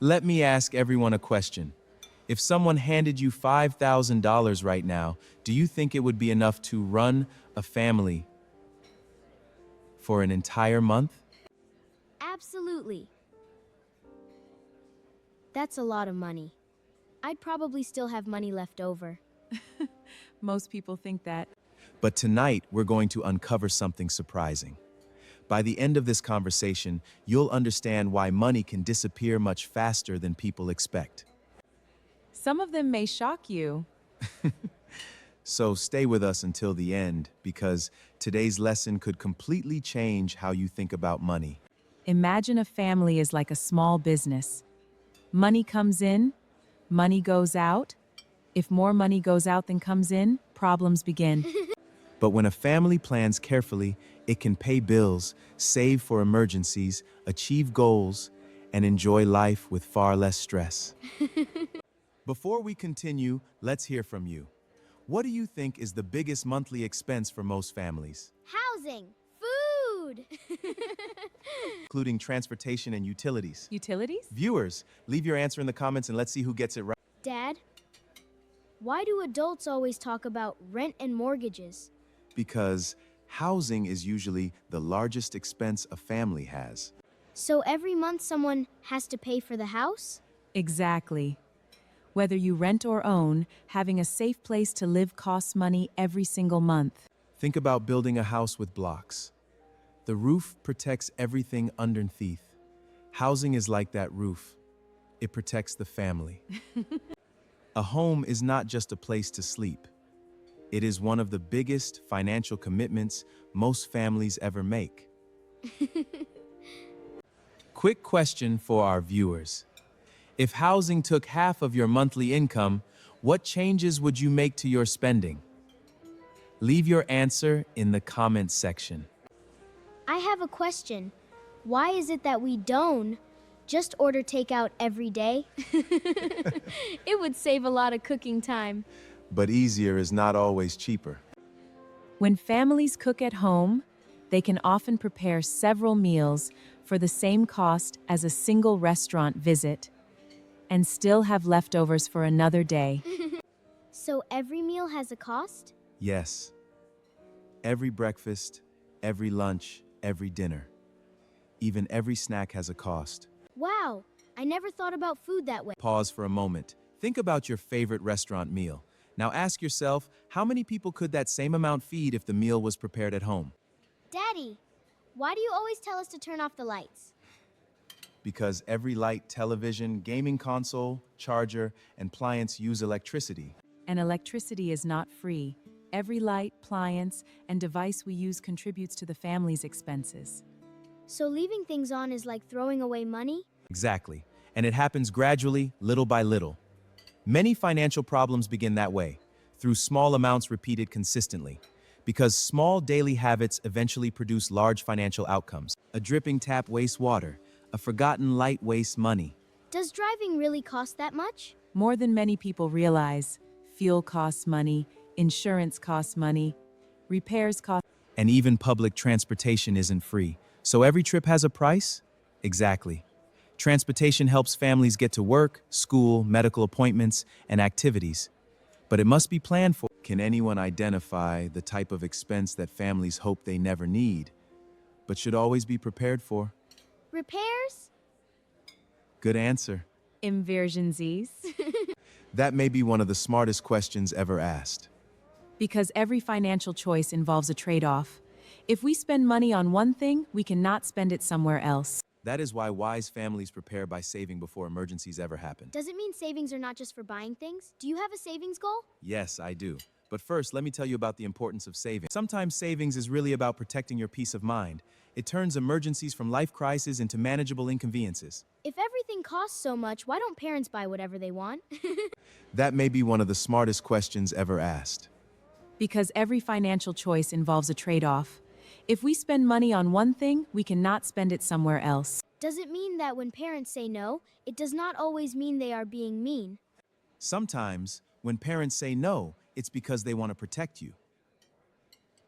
Let me ask everyone a question. If someone handed you $5,000 right now, do you think it would be enough to run a family for an entire month? Absolutely. That's a lot of money. I'd probably still have money left over. Most people think that. But tonight, we're going to uncover something surprising. By the end of this conversation, you'll understand why money can disappear much faster than people expect. Some of them may shock you. So stay with us until the end, because today's lesson could completely change how you think about money. Imagine a family is like a small business. Money comes in, money goes out. If more money goes out than comes in, problems begin. But when a family plans carefully, it can pay bills, save for emergencies, achieve goals, and enjoy life with far less stress. Before we continue, let's hear from you. What do you think is the biggest monthly expense for most families? Housing, food. Including transportation and utilities. Utilities? Viewers, leave your answer in the comments and let's see who gets it right. Dad, why do adults always talk about rent and mortgages? Because housing is usually the largest expense a family has. So every month someone has to pay for the house? Exactly. Whether you rent or own, having a safe place to live costs money every single month. Think about building a house with blocks. The roof protects everything underneath. Housing is like that roof. It protects the family. A home is not just a place to sleep. It is one of the biggest financial commitments most families ever make. Quick question for our viewers. If housing took half of your monthly income, what changes would you make to your spending? Leave your answer in the comments section. I have a question. Why is it that we don't just order takeout every day? It would save a lot of cooking time. But easier is not always cheaper. When families cook at home, they can often prepare several meals for the same cost as a single restaurant visit, and still have leftovers for another day. So every meal has a cost? Yes. Every breakfast, every lunch, every dinner. Even every snack has a cost. Wow, I never thought about food that way. Pause for a moment. Think about your favorite restaurant meal. Now ask yourself, how many people could that same amount feed if the meal was prepared at home? Daddy, why do you always tell us to turn off the lights? Because every light, television, gaming console, charger, and appliance use electricity. And electricity is not free. Every light, appliance, and device we use contributes to the family's expenses. So leaving things on is like throwing away money? Exactly. And it happens gradually, little by little. Many financial problems begin that way, through small amounts repeated consistently. Because small daily habits eventually produce large financial outcomes. A dripping tap wastes water. A forgotten light wastes money. Does driving really cost that much? More than many people realize, fuel costs money, insurance costs money, repairs cost. And even public transportation isn't free. So every trip has a price? Exactly. Transportation helps families get to work, school, medical appointments, and activities. But it must be planned for. Can anyone identify the type of expense that families hope they never need, but should always be prepared for? Repairs? Good answer. Emergencies. That may be one of the smartest questions ever asked. Because every financial choice involves a trade-off. If we spend money on one thing, we cannot spend it somewhere else. That is why wise families prepare by saving before emergencies ever happen. Does it mean savings are not just for buying things? Do you have a savings goal? Yes, I do. But first, let me tell you about the importance of saving. Sometimes savings is really about protecting your peace of mind. It turns emergencies from life crises into manageable inconveniences. If everything costs so much, why don't parents buy whatever they want? That may be one of the smartest questions ever asked. Because every financial choice involves a trade-off. If we spend money on one thing, we cannot spend it somewhere else. Does it mean that when parents say no, it does not always mean they are being mean? Sometimes, when parents say no, it's because they want to protect you.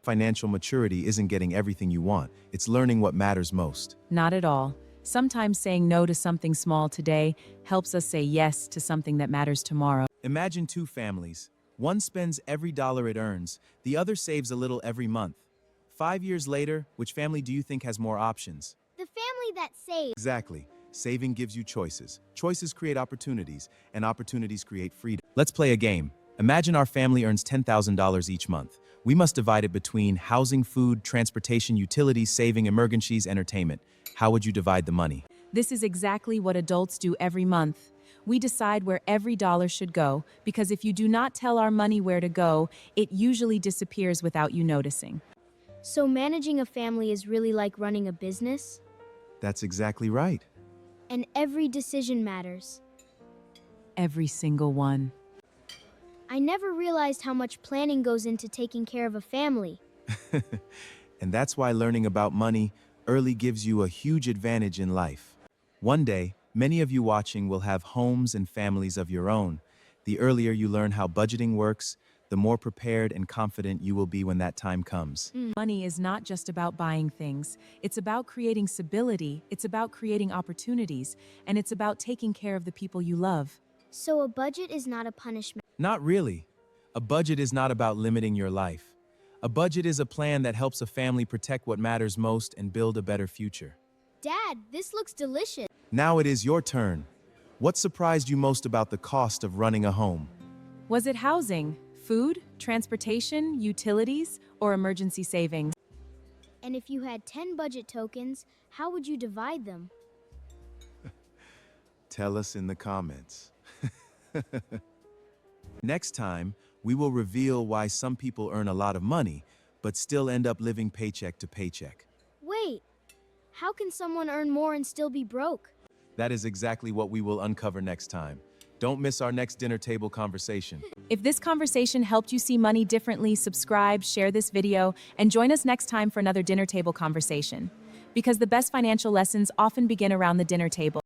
Financial maturity isn't getting everything you want. It's learning what matters most. Not at all. Sometimes saying no to something small today helps us say yes to something that matters tomorrow. Imagine two families. One spends every dollar it earns, the other saves a little every month. 5 years later, which family do you think has more options? The family that saves. Exactly. Saving gives you choices. Choices create opportunities, and opportunities create freedom. Let's play a game. Imagine our family earns $10,000 each month. We must divide it between housing, food, transportation, utilities, saving, emergencies, entertainment. How would you divide the money? This is exactly what adults do every month. We decide where every dollar should go, because if you do not tell our money where to go, it usually disappears without you noticing. So managing a family is really like running a business? That's exactly right. And every decision matters. Every single one. I never realized how much planning goes into taking care of a family. And that's why learning about money early gives you a huge advantage in life. One day, many of you watching will have homes and families of your own. The earlier you learn how budgeting works, the more prepared and confident you will be when that time comes. Money is not just about buying things. It's about creating stability, it's about creating opportunities, and it's about taking care of the people you love. So a budget is not a punishment. Not really. A budget is not about limiting your life. A budget is a plan that helps a family protect what matters most and build a better future. Dad, this looks delicious. Now it is your turn. What surprised you most about the cost of running a home? Was it housing, food, transportation, utilities, or emergency savings? And if you had 10 budget tokens, how would you divide them? Tell us in the comments. Next time, we will reveal why some people earn a lot of money, but still end up living paycheck to paycheck. Wait, how can someone earn more and still be broke? That is exactly what we will uncover next time. Don't miss our next dinner table conversation. If this conversation helped you see money differently, subscribe, share this video, and join us next time for another dinner table conversation. Because the best financial lessons often begin around the dinner table.